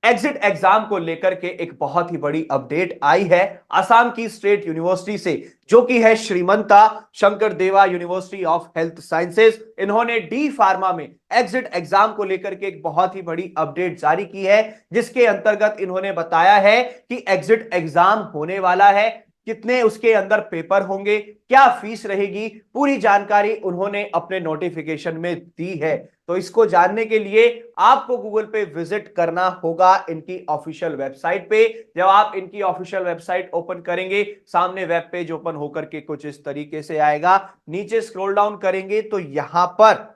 Exit exam को लेकर के एक बहुत ही बड़ी अपडेट आई है असम की स्टेट यूनिवर्सिटी से, जो कि है Srimanta Sankardeva University of Health Sciences. इन्होंने डी फार्मा में एग्जिट एग्जाम को लेकर के एक बहुत ही बड़ी अपडेट जारी की है, जिसके अंतर्गत इन्होंने बताया है कि एग्जिट एग्जाम होने वाला है, कितने उसके अंदर पेपर होंगे, क्या फीस रहेगी, पूरी जानकारी उन्होंने अपने नोटिफिकेशन में दी है। तो इसको जानने के लिए आपको गूगल पे विजिट करना होगा इनकी ऑफिशियल वेबसाइट पे। जब आप इनकी ऑफिशियल वेबसाइट ओपन करेंगे, सामने वेब पेज ओपन होकर के कुछ इस तरीके से आएगा। नीचे स्क्रॉल डाउन करेंगे तो यहां पर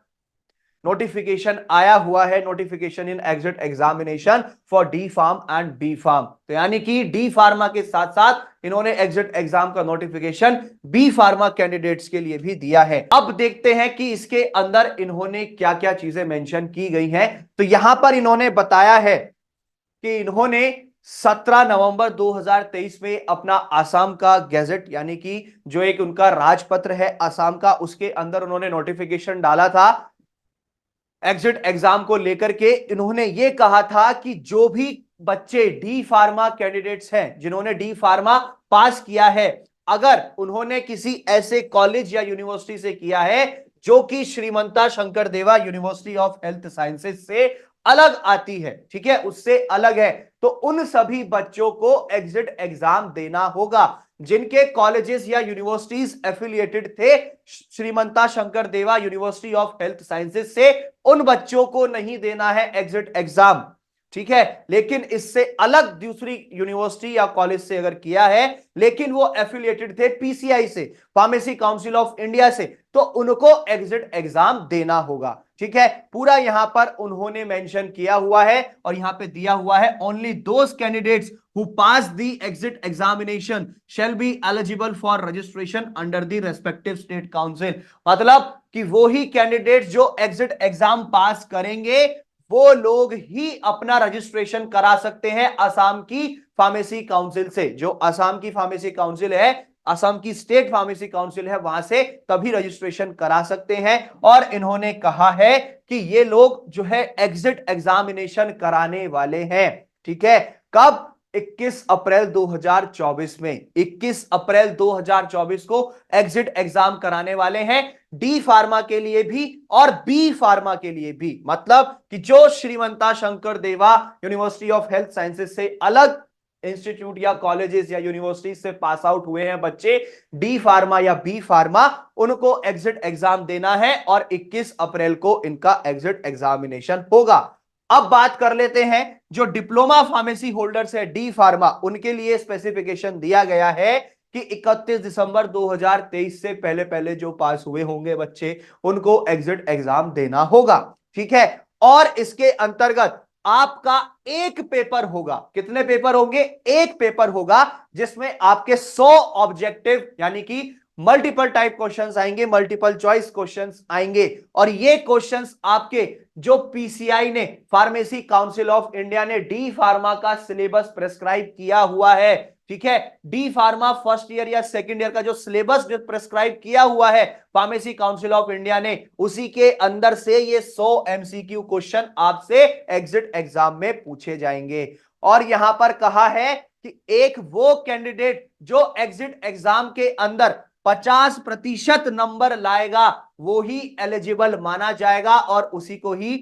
नोटिफिकेशन आया हुआ है, notification in exit examination for D Pharm and B Pharm. तो यानी कि डी फार्मा के साथ साथ इन्होंने एग्जिट एग्जाम का नोटिफिकेशन बी फार्मा कैंडिडेट्स के लिए भी दिया है। अब देखते हैं कि इसके अंदर इन्होंने क्या क्या चीजें मेंशन की गई हैं। तो यहां पर इन्होंने बताया है कि इन्होंने 17 नवंबर 2023 में अपना आसाम का गैजेट, यानी कि जो एक उनका राजपत्र है आसाम का, उसके अंदर उन्होंने नोटिफिकेशन डाला था एग्जिट एग्जाम को लेकर के। इन्होंने ये कहा था कि जो भी बच्चे डी फार्मा कैंडिडेट्स हैं, जिन्होंने डी फार्मा पास किया है, अगर उन्होंने किसी ऐसे कॉलेज या यूनिवर्सिटी से किया है जो कि Srimanta Sankardeva University of Health Sciences से अलग आती है, ठीक है, उससे अलग है, तो उन सभी बच्चों को एग्जिट एग्जाम देना होगा। जिनके कॉलेजेस या यूनिवर्सिटीज एफिलिएटेड थे Srimanta Sankardeva University of Health Sciences से, उन बच्चों को नहीं देना है एग्जिट एग्जाम, ठीक है। लेकिन इससे अलग दूसरी यूनिवर्सिटी या कॉलेज से अगर किया है, लेकिन वो एफिलिएटेड थे पीसीआई से, फार्मेसी काउंसिल ऑफ इंडिया से, तो उनको एग्जिट एग्जाम देना होगा, ठीक है। पूरा यहां पर उन्होंने मेंशन किया हुआ है और यहां पे दिया हुआ है only those candidates who pass the exit examination shall be eligible for registration under the respective state council। मतलब कि वो ही कैंडिडेट्स जो एग्जिट एग्जाम पास करेंगे, वो लोग ही अपना रजिस्ट्रेशन करा सकते हैं असम की फार्मेसी काउंसिल से। जो असम की फार्मेसी काउंसिल है, असम की स्टेट फार्मेसी काउंसिल है, वहां से तभी रजिस्ट्रेशन करा सकते हैं। और इन्होंने कहा है कि ये लोग जो है एग्जिट एग्जामिनेशन कराने वाले हैं, ठीक है। कब? 21 अप्रैल 2024 में, 21 अप्रैल 2024 को एग्जिट एग्जाम कराने वाले हैं, डी फार्मा के लिए भी और बी फार्मा के लिए भी। मतलब कि जो Srimanta Sankardeva University of Health Sciences से अलग इंस्टीट्यूट या कॉलेजेस या यूनिवर्सिटी से पास आउट हुए हैं बच्चे, डी फार्मा या बी फार्मा, उनको एग्जिट एग्जाम देना है और 21 अप्रैल को इनका एग्जिट एग्जामिनेशन होगा। अब बात कर लेते हैं जो डिप्लोमा फार्मेसी होल्डर्स है डी फार्मा, उनके लिए स्पेसिफिकेशन दिया गया है कि 31 दिसंबर 2023 से पहले पहले जो पास हुए होंगे बच्चे, उनको एग्जिट एग्जाम देना होगा, ठीक है। और इसके अंतर्गत आपका एक पेपर होगा। कितने पेपर होंगे? एक पेपर होगा, जिसमें आपके 100 ऑब्जेक्टिव यानी कि मल्टीपल टाइप क्वेश्चंस आएंगे, मल्टीपल चॉइस क्वेश्चंस आएंगे। और ये क्वेश्चंस आपके जो पीसीआई ने, फार्मेसी काउंसिल ऑफ इंडिया ने डी फार्मा का सिलेबस प्रेस्क्राइब किया हुआ है, ठीक है। डी फार्मा फर्स्ट ईयर या सेकंड ईयर का जो सिलेबस जो प्रेस्क्राइब किया हुआ है फार्मेसी काउंसिल ऑफ इंडिया ने, उसी के अंदर से ये 100 एमसीक्यू क्वेश्चन आपसे एग्जिट एग्जाम में पूछे जाएंगे। और यहां पर कहा है कि एक वो कैंडिडेट जो एग्जिट एग्जाम के अंदर 50% नंबर लाएगा, वो ही एलिजिबल माना जाएगा और उसी को ही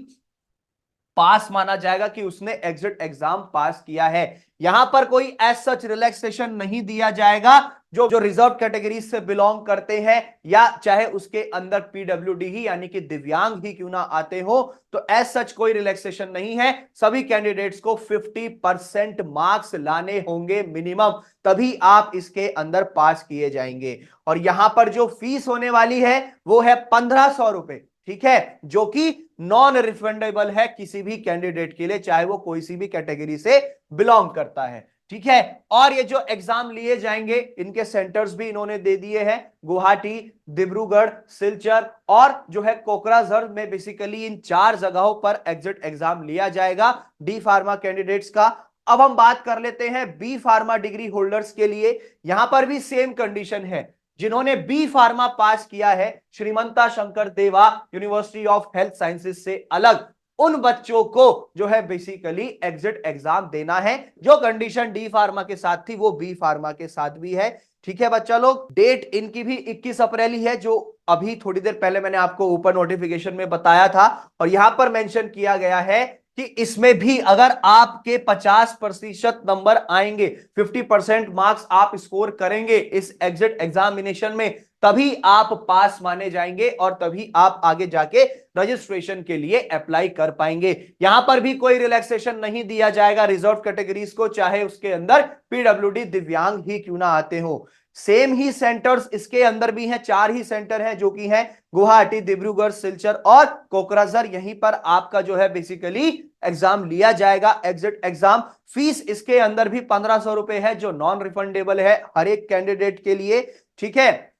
पास माना जाएगा कि उसने एग्जिट एग्जाम पास किया है। यहां पर कोई एज सच रिलैक्सेशन नहीं दिया जाएगा। जो रिजर्व कैटेगरी से बिलोंग करते हैं या चाहे उसके अंदर पीडब्ल्यूडी ही यानी कि दिव्यांग ही क्यों ना आते हो, तो एज सच कोई रिलैक्सेशन नहीं है। सभी कैंडिडेट्स को 50% मार्क्स लाने होंगे मिनिमम, तभी आप इसके अंदर पास किए जाएंगे। और यहां पर जो फीस होने वाली है वो है 1500 रुपए, ठीक है, जो कि नॉन रिफंडेबल है किसी भी कैंडिडेट के लिए, चाहे वो कोई सी भी कैटेगरी से बिलोंग करता है, ठीक है। और ये जो एग्जाम लिए जाएंगे, इनके सेंटर्स भी इन्होंने दे दिए हैं, गुवाहाटी, डिब्रूगढ़, सिलचर और जो है कोकराझार में। बेसिकली इन 4 जगहों पर एग्जिट एग्जाम लिया जाएगा डी फार्मा कैंडिडेट्स का। अब हम बात कर लेते हैं बी फार्मा डिग्री होल्डर्स के लिए। यहां पर भी सेम कंडीशन है, जिन्होंने बी फार्मा पास किया है Srimanta Sankardeva University of Health Sciences से अलग, उन बच्चों को जो है बेसिकली एग्जिट एग्जाम देना है। जो कंडीशन डी फार्मा के साथ थी वो बी फार्मा के साथ भी है। ठीक है बच्चा लोग, डेट इनकी भी 21 अप्रैल ही है, जो अभी थोड़ी देर पहले मैंने आपको ऊपर नोटिफिकेशन में बताया था। और यहां पर मेंशन किया गया है कि इसमें भी अगर आपके 50% नंबर आएंगे, 50% मार्क्स आप स्कोर करेंगे इस एग्जिट एग्जामिनेशन में, तभी आप पास माने जाएंगे और तभी आप आगे जाके रजिस्ट्रेशन के लिए अप्लाई कर पाएंगे। यहां पर भी कोई रिलैक्सेशन नहीं दिया जाएगा रिजर्व कैटेगरीज को, चाहे उसके अंदर पीडब्ल्यूडी दिव्यांग ही क्यों ना आते हो। सेम ही सेंटर्स इसके अंदर भी हैं, 4 ही सेंटर हैं जो कि हैं गुवाहाटी, डिब्रूगढ़, सिलचर और कोकराझार। यहीं पर आपका जो है बेसिकली एग्जाम लिया जाएगा, एग्जिट एग्जाम। फीस इसके अंदर भी 1500 रुपए है, जो नॉन रिफंडेबल है हर एक कैंडिडेट के लिए। ठीक है,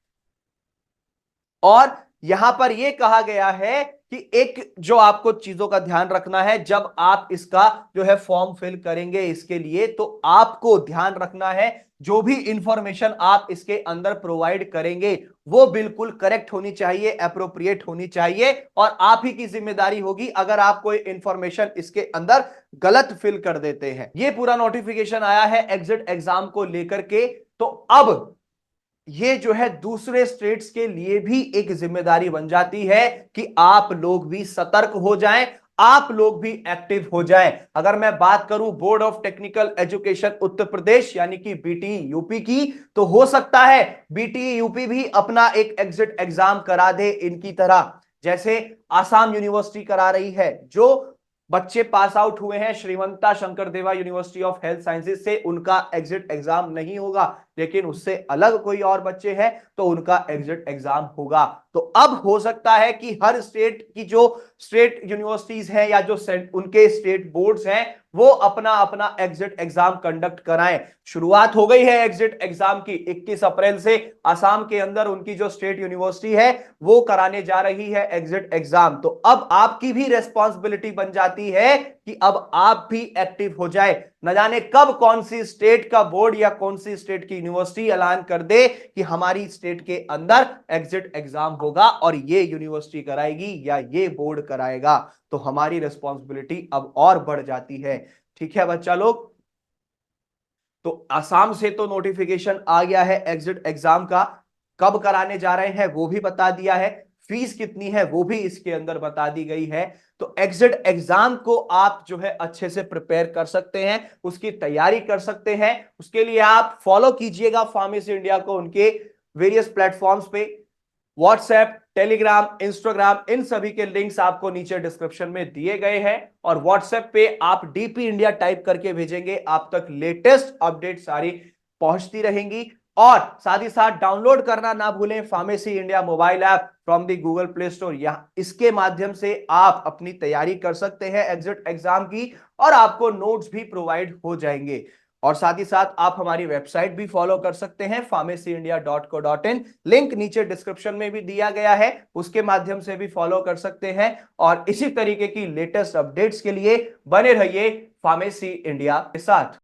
और यहां पर यह कहा गया है कि एक जो आपको चीजों का ध्यान रखना है, जब आप इसका जो है फॉर्म फिल करेंगे इसके लिए, तो आपको ध्यान रखना है जो भी इंफॉर्मेशन आप इसके अंदर प्रोवाइड करेंगे वो बिल्कुल करेक्ट होनी चाहिए, अप्रोप्रिएट होनी चाहिए, और आप ही की जिम्मेदारी होगी अगर आप कोई इंफॉर्मेशन इसके अंदर गलत फिल कर देते हैं। ये पूरा नोटिफिकेशन आया है एग्जिट एग्जाम को लेकर के। तो अब ये जो है दूसरे स्टेट्स के लिए भी एक जिम्मेदारी बन जाती है कि आप लोग भी सतर्क हो जाएं, आप लोग भी एक्टिव हो जाएं। अगर मैं बात करूं board of technical education Uttar Pradesh यानी कि बीटीई यूपी की, तो हो सकता है बीटीई यूपी भी अपना एक एग्जिट एग्जाम करा दे इनकी तरह, जैसे आसाम यूनिवर्सिटी करा रही है। जो बच्चे पास आउट हुए हैं Srimanta Sankardeva University of Health Sciences से, उनका एग्जिट एग्जाम नहीं होगा, लेकिन उससे अलग कोई और बच्चे हैं तो उनका एग्जिट एग्जाम होगा। तो अब हो सकता है कि हर स्टेट की जो स्टेट यूनिवर्सिटीज हैं या जो उनके स्टेट बोर्ड्स हैं वो अपना अपना एग्जिट एग्जाम कंडक्ट कराएं। शुरुआत हो गई है एग्जिट एग्जाम की 21 अप्रैल से। असम के अंदर उनकी जो स्टेट यूनिवर्सिटी है वो कराने जा रही है एग्जिट एग्जाम। तो अब आपकी भी रेस्पॉन्सिबिलिटी बन जाती है कि अब आप भी एक्टिव हो जाए। न जाने कब कौन सी स्टेट का बोर्ड या कौन सी स्टेट की यूनिवर्सिटी ऐलान कर दे कि हमारी स्टेट के अंदर एग्जिट एग्जाम होगा और ये यूनिवर्सिटी कराएगी या ये बोर्ड कराएगा, तो हमारी रिस्पॉन्सिबिलिटी अब और बढ़ जाती है। ठीक है बच्चा लोग, तो आसाम से तो नोटिफिकेशन आ गया है एग्जिट एग्जाम का, कब कराने जा रहे हैं वो भी बता दिया है, फीस कितनी है वो भी इसके अंदर बता दी गई है। तो एग्जिट एग्जाम को आप जो है अच्छे से प्रिपेयर कर सकते हैं, उसकी तैयारी कर सकते हैं। उसके लिए आप फॉलो कीजिएगा फार्मेसी इंडिया को उनके वेरियस प्लेटफॉर्म्स पे, व्हाट्सएप, टेलीग्राम, इंस्टाग्राम, इन सभी के लिंक्स आपको नीचे डिस्क्रिप्शन में दिए गए हैं। और व्हाट्सएप पे आप डीपी इंडिया टाइप करके भेजेंगे, आप तक लेटेस्ट अपडेट सारी पहुंचती रहेंगी। और साथ ही साथ डाउनलोड करना ना भूलें pharmacy India mobile app from the Google play store. इसके माध्यम से आप अपनी तैयारी कर सकते हैं एग्जिट एग्जाम की, और आपको नोट्स भी प्रोवाइड हो जाएंगे। और साथ ही साथ आप हमारी वेबसाइट भी फॉलो कर सकते हैं pharmacyindia.co.in, लिंक नीचे डिस्क्रिप्शन में भी दिया गया है, उसके माध्यम से भी फॉलो कर सकते हैं। और इसी तरीके की लेटेस्ट अपडेट्स के लिए बने रहिए फार्मेसी इंडिया के साथ।